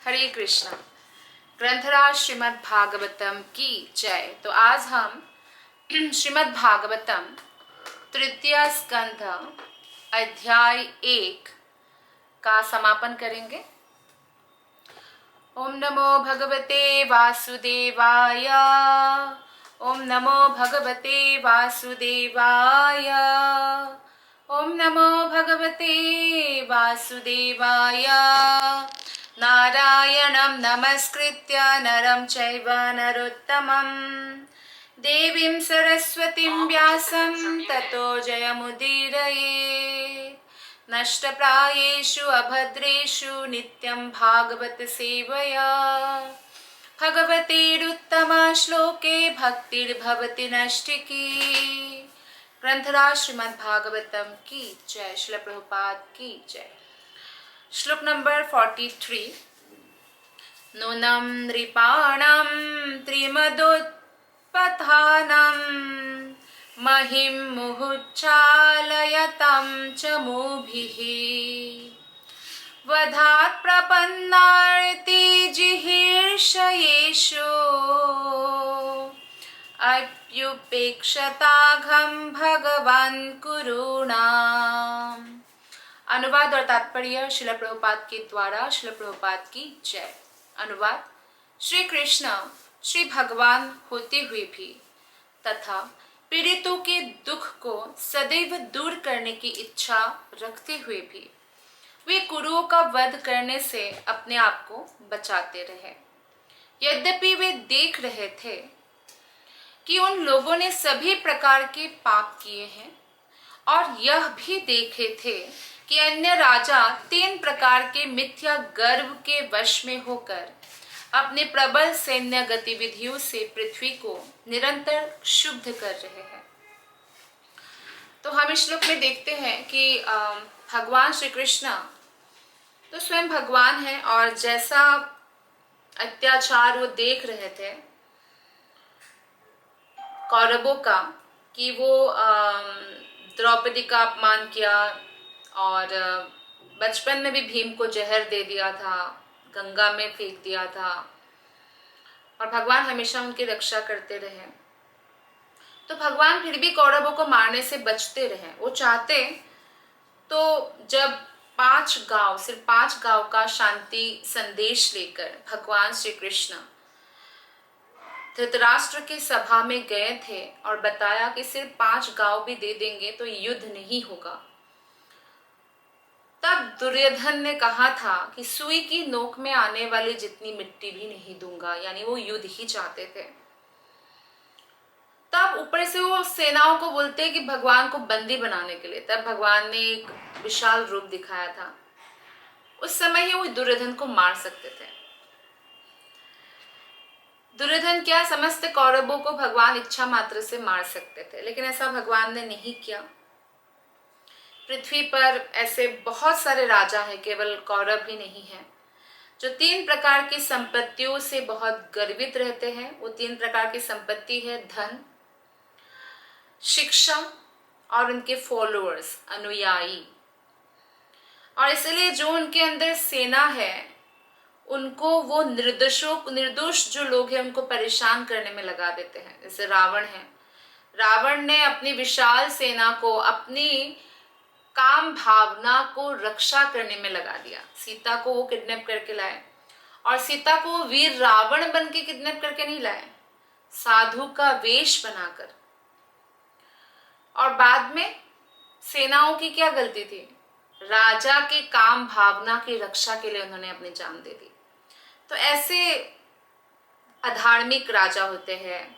हरे कृष्णा। ग्रंथराज श्रीमद् भागवतम की जय। तो आज हम श्रीमद् भागवतम तृतीय स्कंध अध्याय 1 का समापन करेंगे। ओम नमो भगवते वासुदेवाय। ओम नमो भगवते वासुदेवाय। ओम नमो भगवते वासुदेवाय। नारायणं नमस्कृत्य नरं चैव नरोत्तमं देवीं सरस्वतीं व्यासं ततो जयमुदीरयेत्। नष्टप्रायेषु अभद्रेषु नित्यं भागवत सेवया भगवतीरुत्तमा श्लोके भक्तिर्भवति नष्टिकी। ग्रंथराज श्रीमद् भागवतम की जय। श्रील प्रभुपाद की जय। श्लोक नंबर 43। नूनं नृपाणां त्रिमदोत्पथानं महिं मुहुच्चालयतं च मुभिः वधात् प्रपन्नार्ति जिहीर्षयेषु अप्युपेक्षताघं भगवान् कुरूणाम्। अनुवाद और तात्पर्य श्रील प्रभुपाद के द्वारा। श्रील प्रभुपाद की जय। अनुवाद। श्री कृष्ण श्री भगवान होते हुए भी तथा पीड़ितों के दुख को सदैव दूर करने की इच्छा रखते हुए भी वे कुरुओं का वध करने से अपने आप को बचाते रहे। यद्यपि वे देख रहे थे कि उन लोगों ने सभी प्रकार के पाप किए हैं और यह भी देखे थे कि अन्य राजा 3 प्रकार के मिथ्या गर्व के वश में होकर अपने प्रबल सैन्य गतिविधियों से पृथ्वी को निरंतर शुद्ध कर रहे हैं। तो हम इस श्लोक में देखते हैं कि भगवान श्री कृष्ण तो स्वयं भगवान हैं और जैसा अत्याचार वो देख रहे थे कौरवों का कि वो द्रौपदी का अपमान किया और बचपन में भी भीम को जहर दे दिया था, गंगा में फेंक दिया था और भगवान हमेशा उनकी रक्षा करते रहे। तो भगवान फिर भी कौरवों को मारने से बचते रहे। वो चाहते तो जब 5 गांव, सिर्फ 5 गांव का शांति संदेश लेकर भगवान श्री कृष्ण धृतराष्ट्र की सभा में गए थे और बताया कि सिर्फ 5 गांव भी दे देंगे तो युद्ध नहीं होगा, तब दुर्योधन ने कहा था कि सुई की नोक में आने वाली जितनी मिट्टी भी नहीं दूंगा, यानी वो युद्ध ही चाहते थे। तब ऊपर से वो सेनाओं को बोलते कि भगवान को बंदी बनाने के लिए, तब भगवान ने एक विशाल रूप दिखाया था। उस समय ही वो दुर्योधन को मार सकते थे। दुर्योधन क्या, समस्त कौरवों को भगवान इच्छा मात्र से मार सकते थे, लेकिन ऐसा भगवान ने नहीं किया। पृथ्वी पर ऐसे बहुत सारे राजा हैं, केवल कौरव ही नहीं है, जो 3 प्रकार की संपत्तियों से बहुत गर्वित रहते हैं। वो 3 प्रकार की संपत्ति है धन, शिक्षा और उनके फॉलोअर्स, अनुयायी। और इसलिए जो उनके अंदर सेना है उनको वो निर्दोष जो लोग हैं उनको परेशान करने में लगा देते हैं। जैसे रावण है, रावण ने अपनी विशाल सेना को अपनी काम भावना को रक्षा करने में लगा दिया। सीता को वो किडनैप करके लाए और सीता को वीर रावण बन के किडनैप करके नहीं लाए, साधु का वेश बनाकर। और बाद में सेनाओं की क्या गलती थी, राजा के काम भावना की रक्षा के लिए उन्होंने अपनी जान दे दी। तो ऐसे अधार्मिक राजा होते हैं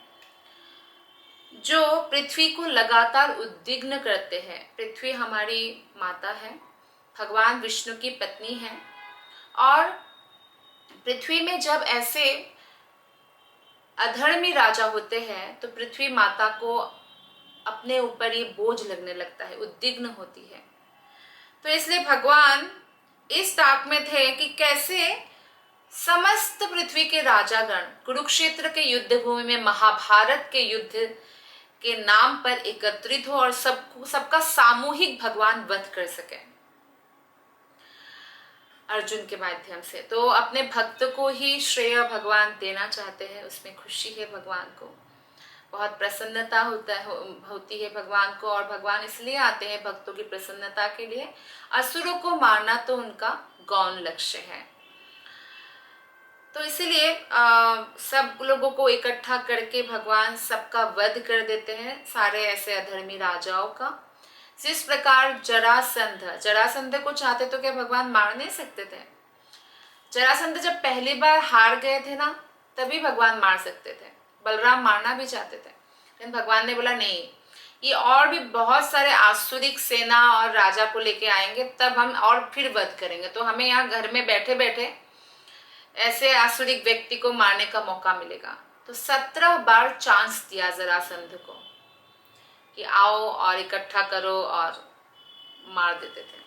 जो पृथ्वी को लगातार उद्विग्न करते हैं। पृथ्वी हमारी माता है, भगवान विष्णु की पत्नी है, और पृथ्वी में जब ऐसे अधर्मी राजा होते हैं तो पृथ्वी माता को अपने ऊपर ये बोझ लगने लगता है, उद्विग्न होती है। तो इसलिए भगवान इस ताक में थे कि कैसे समस्त पृथ्वी के राजागण कुरुक्षेत्र के युद्ध भूमि में महाभारत के युद्ध के नाम पर एकत्रित हो और सबका सामूहिक भगवान वध कर सके। अर्जुन के माध्यम से। तो अपने भक्त को ही श्रेय भगवान देना चाहते हैं, उसमें खुशी है भगवान को, बहुत प्रसन्नता होती है भगवान को, और भगवान इसलिए आते हैं भक्तों की प्रसन्नता के लिए। असुरों को मारना तो उनका गौण लक्ष्य है। तो इसीलिए सब लोगों को इकट्ठा करके भगवान सबका वध कर देते हैं, सारे ऐसे अधर्मी राजाओं का। जिस प्रकार जरासंध को चाहते तो क्या भगवान मार नहीं सकते थे? जरासंध जब पहली बार हार गए थे ना, तभी भगवान मार सकते थे। बलराम मारना भी चाहते थे, लेकिन भगवान ने बोला नहीं, ये और भी बहुत सारे आसुरिक सेना और राजा को लेके आएंगे, तब हम और फिर वध करेंगे। तो हमें यहाँ घर में बैठे बैठे ऐसे आसुरिक व्यक्ति को मारने का मौका मिलेगा। तो 17 बार चांस दिया जरासंध को कि आओ और इकट्ठा करो, और मार देते थे।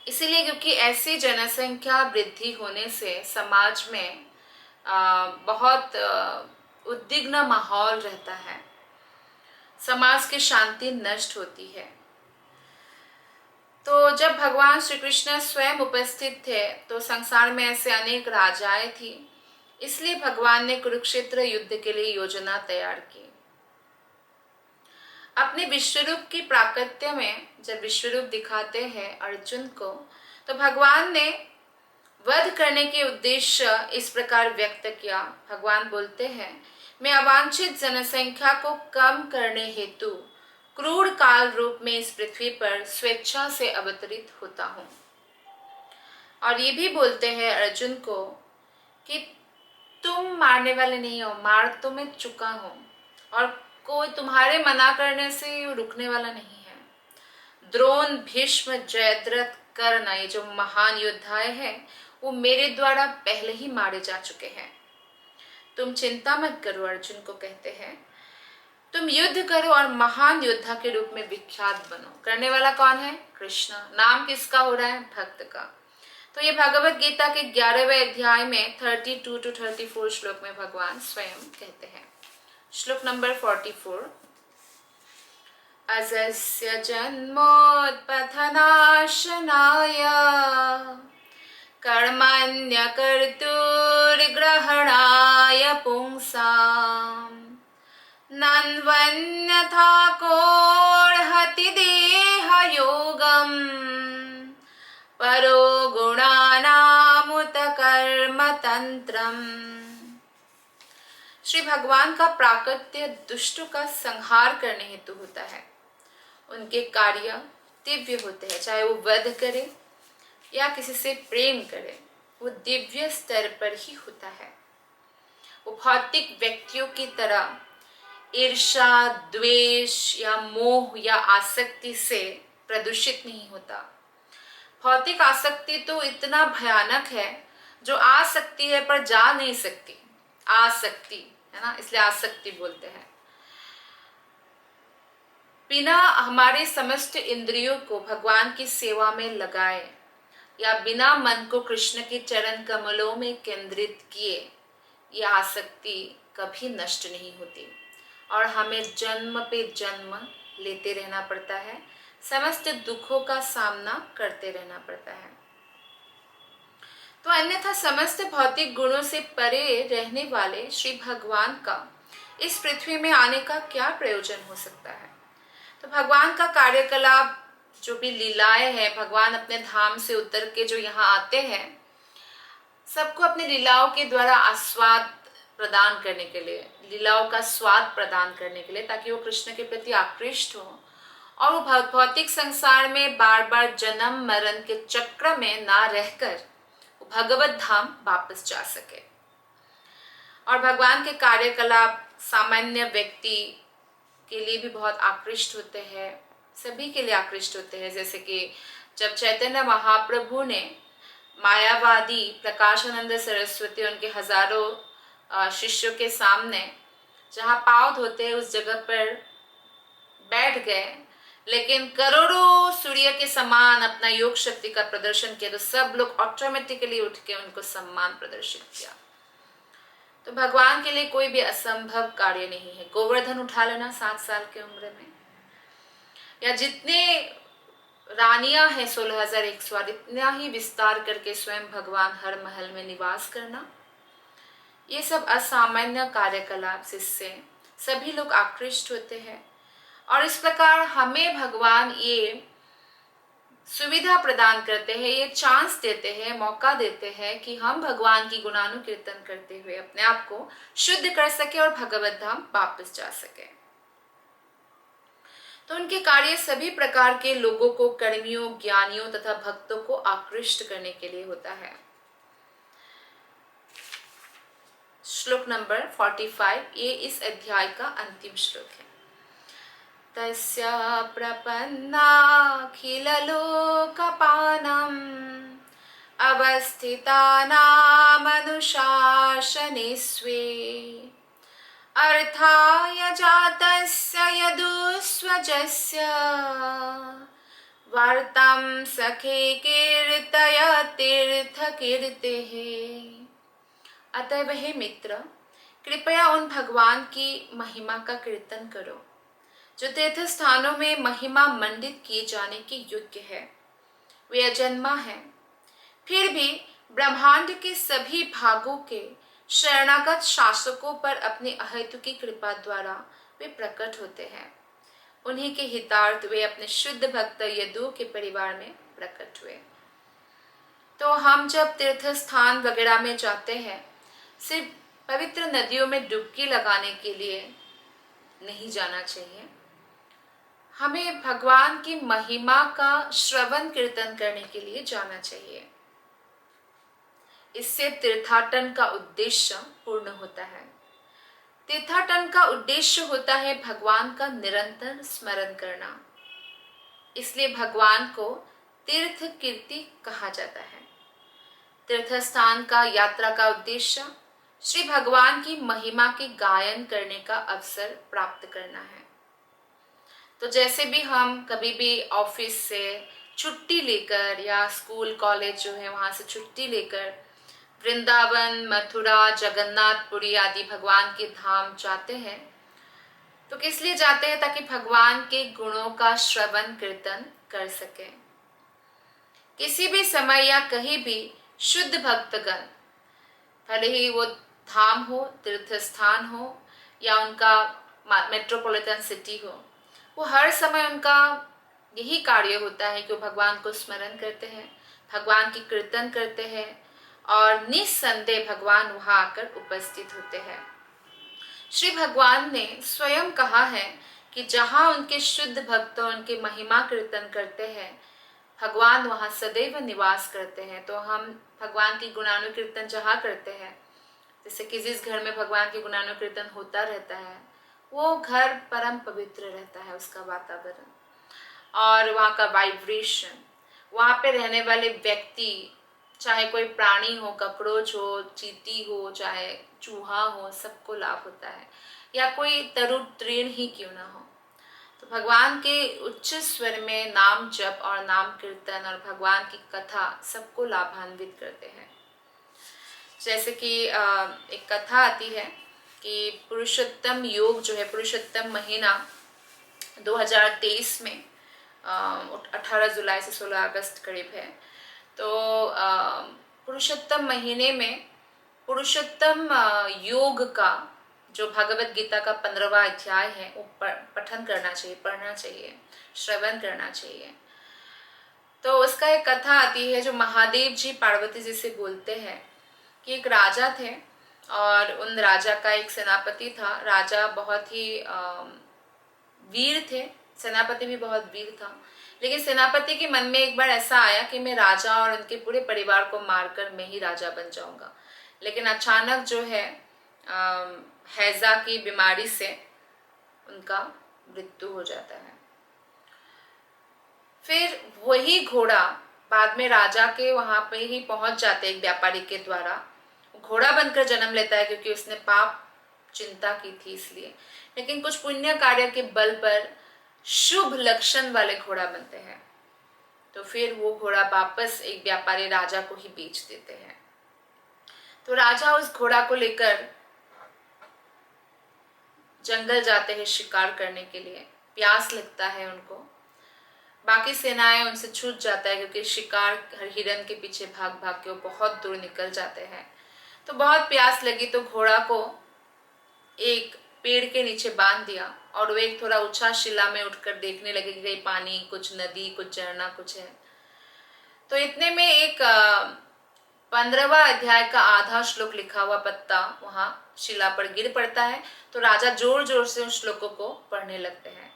इसीलिए क्योंकि ऐसी जनसंख्या वृद्धि होने से समाज में बहुत उद्विग्न माहौल रहता है, समाज की शांति नष्ट होती है। तो जब भगवान श्री कृष्ण स्वयं उपस्थित थे तो संसार में ऐसे अनेक राजाएं थी, इसलिए भगवान ने कुरुक्षेत्र युद्ध के लिए योजना तैयार की। अपने विश्वरूप की प्राकट्य में जब विश्वरूप दिखाते हैं अर्जुन को, तो भगवान ने वध करने के उद्देश्य इस प्रकार व्यक्त किया। भगवान बोलते हैं, मैं अवांछित जनसंख्या को कम करने हेतु क्रूर काल रूप में इस पृथ्वी पर स्वेच्छा से अवतरित होता हूँ। और ये भी बोलते हैं अर्जुन को कि तुम मारने वाले नहीं हो, मार तो मैं चुका हूँ, और कोई तुम्हारे मना करने से रुकने वाला नहीं है। द्रोण, भीष्म, जयद्रथ, कर्ण, ये जो महान योद्धाएं हैं, वो मेरे द्वारा पहले ही मारे जा चुके हैं। तुम चिंता मत करो, अर्जुन को कहते हैं, तुम युद्ध करो और महान योद्धा के रूप में विख्यात बनो। करने वाला कौन है? कृष्ण। नाम किसका हो रहा है? भक्त का। तो ये भगवत गीता के 11वें अध्याय में 32 to 34 श्लोक में भगवान स्वयं कहते हैं। श्लोक नंबर 44, अजस्य जन्मोत्पथनाशनाय कर्मण्यकर्तुर्ग्रहणाय पुंसाम् नन्वन्यथा कोऽर्हति देहयोगम् परो गुणानामुत कर्मतन्त्रम्। श्री भगवान का प्राकट्य दुष्टों का संहार करने हेतु होता है। उनके कार्य दिव्य होते हैं, चाहे वो वध करे या किसी से प्रेम करे, वो दिव्य स्तर पर ही होता है। वो भौतिक व्यक्तियों की तरह ईर्ष्या, द्वेष या मोह या आसक्ति से प्रदूषित नहीं होता। भौतिक आसक्ति तो इतना भयानक है, जो आ सकती है पर जा नहीं सकती। आसक्ति है ना, इसलिए आसक्ति बोलते हैं। बिना हमारे समस्त इंद्रियों को भगवान की सेवा में लगाए या बिना मन को कृष्ण के चरण कमलों में केंद्रित किए, यह आसक्ति कभी नष्ट नहीं होती और हमें जन्म पे जन्म लेते रहना पड़ता है, समस्त दुखों का सामना करते रहना पड़ता है। तो अन्यथा समस्त भौतिक गुणों से परे रहने वाले श्री भगवान का इस पृथ्वी में आने का क्या प्रयोजन हो सकता है? तो भगवान का कार्यकलाप, जो भी लीलाएं हैं, भगवान अपने धाम से उतर के जो यहाँ आते हैं, सबको अपने लीलाओं के द्वारा आस्वाद प्रदान करने के लिए, लीलाओं का स्वाद प्रदान करने के लिए, ताकि वो कृष्ण के प्रति आकृष्ट हो और वो भौतिक संसार में बार बार जन्म मरण के चक्र में ना रहकर वो भगवत धाम वापस जा सके। और भगवान के कार्यकलाप सामान्य व्यक्ति के लिए भी बहुत आकृष्ट होते हैं, सभी के लिए आकृष्ट होते हैं। जैसे कि जब चैतन्य महाप्रभु ने मायावादी प्रकाशानंद सरस्वती, उनके हजारों शिष्यों के सामने जहाँ पाँव धोते हैं उस जगह पर बैठ गए, लेकिन करोड़ों सूर्य के समान अपना योग शक्ति का प्रदर्शन किया, तो सब लोग ऑटोमेटिकली उठ के उनको सम्मान प्रदर्शित किया। तो भगवान के लिए कोई भी असंभव कार्य नहीं है। गोवर्धन उठा लेना 7 साल की उम्र में, या जितने रानियां हैं 16,108, इतना ही विस्तार करके स्वयं भगवान हर महल में निवास करना, ये सब असामान्य कार्यकलाप जिससे सभी लोग आकृष्ट होते हैं। और इस प्रकार हमें भगवान ये सुविधा प्रदान करते हैं, ये चांस देते हैं, मौका देते हैं कि हम भगवान की गुणानुकीर्तन करते हुए अपने आप को शुद्ध कर सके और भगवत धाम वापस जा सके। तो उनके कार्य सभी प्रकार के लोगों को, कर्मियों, ज्ञानियों तथा भक्तों को आकृष्ट करने के लिए होता है। श्लोक नंबर 45, ये इस अध्याय का अंतिम श्लोक है। तस्य प्रपन्नाखिललोकपालम् अवस्थितानामनुशासने स्वे अर्थाय जातस्य यदुस्वजस्य वार्तां सखे कीर्तय तीर्थकीर्तेः। अतएव हे मित्र, कृपया उन भगवान की महिमा का कीर्तन करो जो तीर्थ स्थानों में महिमा मंडित किए जाने के योग्य है। वे अजन्मा है, फिर भी ब्रह्मांड के सभी भागों के शरणागत शासकों पर अपनी अहेतुकी कृपा द्वारा वे प्रकट होते हैं। उन्हीं के हितार्थ वे अपने शुद्ध भक्त यदु के परिवार में प्रकट हुए। तो हम जब तीर्थ स्थान वगैरह में जाते हैं, सिर्फ पवित्र नदियों में डुबकी लगाने के लिए नहीं जाना चाहिए। हमें भगवान की महिमा का श्रवण कीर्तन करने के लिए जाना चाहिए। इससे तीर्थाटन का उद्देश्य पूर्ण होता है। तीर्थाटन का उद्देश्य होता है भगवान का निरंतर स्मरण करना, इसलिए भगवान को तीर्थ कीर्ति कहा जाता है। तीर्थ स्थान का यात्रा का उद्देश्य श्री भगवान की महिमा के गायन करने का अवसर प्राप्त करना है। तो जैसे भी हम कभी भी ऑफिस से छुट्टी लेकर या स्कूल कॉलेज जो है वहां से छुट्टी लेकर वृंदावन, मथुरा, जगन्नाथपुरी आदि भगवान के धाम जाते हैं, तो किस लिए जाते हैं? ताकि भगवान के गुणों का श्रवण कीर्तन कर सके। किसी भी समय या कहीं भी शुद्ध भक्तगण, भले ही वो धाम हो, तीर्थ स्थान हो या उनका मेट्रोपॉलिटन सिटी हो, वो हर समय उनका यही कार्य होता है कि वो भगवान को स्मरण करते हैं, भगवान की कीर्तन करते हैं और निस्संदेह भगवान वहां आकर उपस्थित होते हैं। श्री भगवान ने स्वयं कहा है कि जहां उनके शुद्ध भक्त उनके महिमा कीर्तन करते हैं, भगवान वहां सदैव निवास करते हैं। तो हम भगवान की गुणानुकीर्तन जहाँ करते हैं, जैसे कि जिस घर में भगवान की गुणानुकीर्तन होता रहता है, वो घर परम पवित्र रहता है, उसका वातावरण और वहाँ का वाइब्रेशन, वहाँ पे रहने वाले व्यक्ति, चाहे कोई प्राणी हो, कॉकरोच हो, चींटी हो, चाहे चूहा हो, सबको लाभ होता है, या कोई तरु तृण ही क्यों ना हो। तो भगवान के उच्च स्वर में नाम जप और नाम कीर्तन और भगवान की कथा सबको लाभान्वित करते हैं। जैसे कि एक कथा आती है कि पुरुषोत्तम योग जो है, पुरुषोत्तम महीना 2023 में 18 जुलाई से 16 अगस्त करीब है। तो पुरुषोत्तम महीने में पुरुषोत्तम योग का जो भगवत गीता का 15वां अध्याय है वो पठन करना चाहिए, पढ़ना चाहिए, श्रवण करना चाहिए। तो उसका एक कथा आती है जो महादेव जी पार्वती जी से बोलते हैं कि एक राजा थे और उन राजा का एक सेनापति था। राजा बहुत ही वीर थे, सेनापति भी बहुत वीर था, लेकिन सेनापति के मन में एक बार ऐसा आया कि मैं राजा और उनके पूरे परिवार को मारकर मैं ही राजा बन जाऊंगा। लेकिन अचानक जो है हैजा की बीमारी से उनका मृत्यु हो जाता है। फिर वही घोड़ा बाद में राजा के वहां पे ही पहुंच जाते एक व्यापारी के द्वारा, घोड़ा बनकर जन्म लेता है क्योंकि उसने पाप चिंता की थी इसलिए। लेकिन कुछ पुण्य कार्य के बल पर शुभ लक्षण वाले घोड़ा बनते हैं। तो फिर वो घोड़ा वापस एक व्यापारी राजा को ही बेच देते हैं। तो राजा उस घोड़ा को लेकर जंगल जाते हैं शिकार करने के लिए। प्यास लगता है उनको। बाकी सेनाएं उनसे छूट जाता है क्योंकि शिकार हिरन के पीछे भाग भाग के वो बहुत दूर निकल जाते हैं। तो बहुत प्यास लगी तो घोड़ा को एक पेड़ के नीचे बांध दिया और वो एक थोड़ा ऊंचा शिला में उठकर देखने लगे कि कहीं पानी, कुछ नदी, कुछ झरना कुछ है। तो इतने में एक 15वां अध्याय का आधा श्लोक लिखा हुआ पत्ता वहां शिला पर गिर पड़ता है। तो राजा जोर जोर से उन श्लोकों को पढ़ने लगते हैं।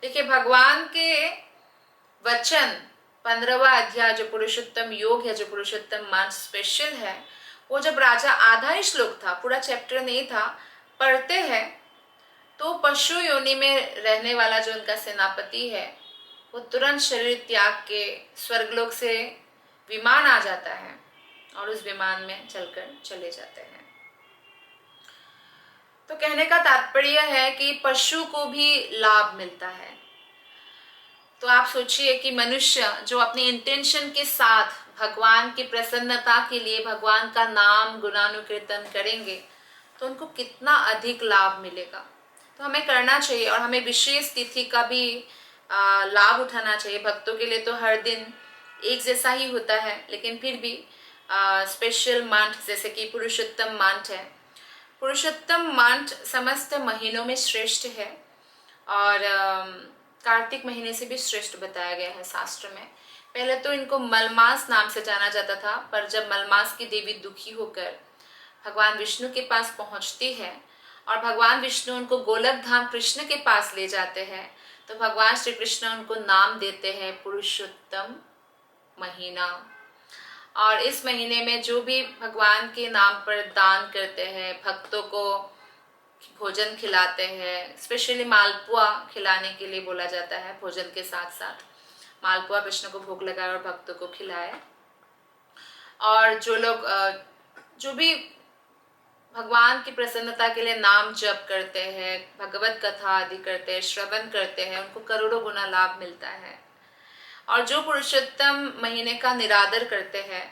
देखिए, भगवान के वचन 15वां अध्याय जो पुरुषोत्तम योग है, जो पुरुषोत्तम मांस स्पेशल है, वो जब राजा आधा ही श्लोक था, पूरा चैप्टर नहीं था, पढ़ते हैं तो पशु योनि में रहने वाला जो उनका सेनापति है वो तुरंत शरीर त्याग के स्वर्गलोक से विमान आ जाता है और उस विमान में चलकर चले जाते हैं। तो कहने का तात्पर्य है कि पशु को भी लाभ मिलता है। तो आप सोचिए कि मनुष्य जो अपने इंटेंशन के साथ भगवान की प्रसन्नता के लिए भगवान का नाम गुणानुकीर्तन करेंगे तो उनको कितना अधिक लाभ मिलेगा। तो हमें करना चाहिए और हमें विशेष तिथि का भी लाभ उठाना चाहिए। भक्तों के लिए तो हर दिन एक जैसा ही होता है, लेकिन फिर भी स्पेशल मंथ जैसे कि पुरुषोत्तम मंथ है, पुरुषोत्तम मंथ समस्त महीनों में श्रेष्ठ है और कार्तिक महीने से भी श्रेष्ठ बताया गया है शास्त्र में। पहले तो इनको मलमास नाम से जाना जाता था, पर जब मलमास की देवी दुखी होकर भगवान विष्णु के पास पहुंचती है और भगवान विष्णु उनको गोलक धाम कृष्ण के पास ले जाते हैं, तो भगवान श्री कृष्ण उनको नाम देते हैं पुरुषोत्तम महीना। और इस महीने में जो भी भगवान के नाम पर दान करते हैं, भक्तों को भोजन खिलाते हैं, स्पेशली मालपुआ खिलाने के लिए बोला जाता है। भोजन के साथ साथ मालपुआ कृष्ण को भोग लगाए और भक्तों को खिलाए। और जो लोग जो भी भगवान की प्रसन्नता के लिए नाम जप करते हैं, भगवत कथा आदि करते हैं, श्रवण करते हैं, उनको करोड़ों गुना लाभ मिलता है। और जो पुरुषोत्तम महीने का निरादर करते हैं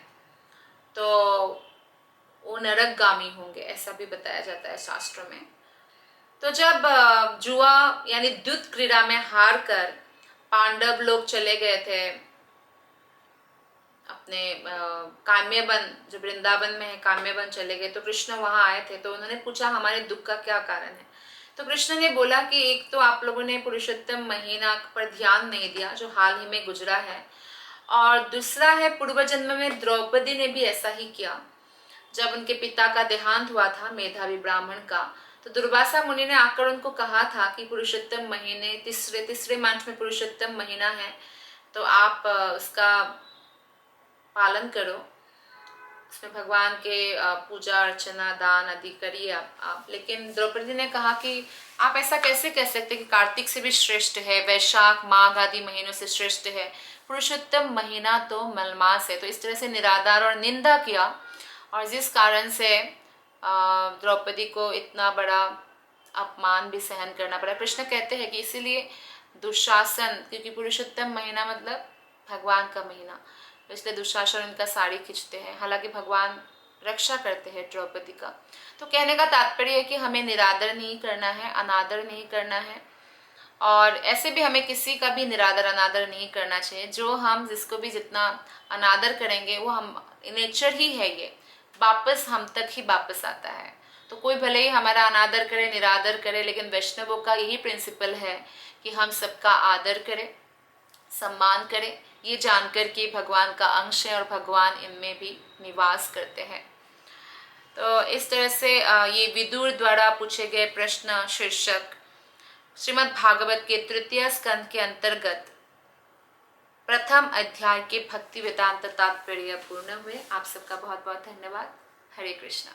तो वो नरकगामी होंगे, ऐसा भी बताया जाता है शास्त्र में। तो जब जुआ यानी द्युत क्रीड़ा में हार कर पांडव लोग चले गए थे अपने काम्यवन, जो वृंदावन में है काम्यवन चले गए, तो कृष्ण वहां आए थे। तो उन्होंने पूछा हमारे दुख का क्या कारण है। तो कृष्ण ने बोला कि एक तो आप लोगों ने पुरुषोत्तम महीना पर ध्यान नहीं दिया जो हाल ही में गुजरा है, और दूसरा है पूर्व जन्म में द्रौपदी ने भी ऐसा ही किया। जब उनके पिता का देहांत हुआ था मेधावी ब्राह्मण का, तो दुर्वासा मुनि ने आकर उनको कहा था कि पुरुषोत्तम महीने तीसरे मंथ में पुरुषोत्तम महीना है, तो आप उसका पालन करो, उसमें भगवान के पूजा अर्चना दान आदि करिए आप। लेकिन द्रौपदी ने कहा कि आप ऐसा कैसे कह सकते कि कार्तिक से भी श्रेष्ठ है, वैशाख माघ आदि महीनों से श्रेष्ठ है, पुरुषोत्तम महीना तो मलमास है। तो इस तरह से निराधार और निंदा किया, और जिस कारण से द्रौपदी को इतना बड़ा अपमान भी सहन करना पड़ा। कृष्ण कहते हैं कि इसीलिए दुशासन, क्योंकि पुरुषोत्तम महीना मतलब भगवान का महीना, इसलिए दुशासन उनका साड़ी खींचते हैं, हालांकि भगवान रक्षा करते हैं द्रौपदी का। तो कहने का तात्पर्य है कि हमें निरादर नहीं करना है, अनादर नहीं करना है, और ऐसे भी हमें किसी का भी निरादर अनादर नहीं करना चाहिए। जो हम जिसको भी जितना अनादर करेंगे वो हम नेचर ही है, ये वापस हम तक ही वापस आता है। तो कोई भले ही हमारा अनादर करे निरादर करे, लेकिन वैष्णवों का यही प्रिंसिपल है कि हम सबका आदर करें, सम्मान करें, ये जानकर कि भगवान का अंश है और भगवान इनमें भी निवास करते हैं। तो इस तरह से ये विदुर द्वारा पूछे गए प्रश्न शीर्षक श्रीमद् भागवत के तृतीय स्कंद के अंतर्गत प्रथम अध्याय के भक्ति वेदांत तात्पर्य पूर्ण हुए। आप सबका बहुत बहुत धन्यवाद। हरे कृष्णा।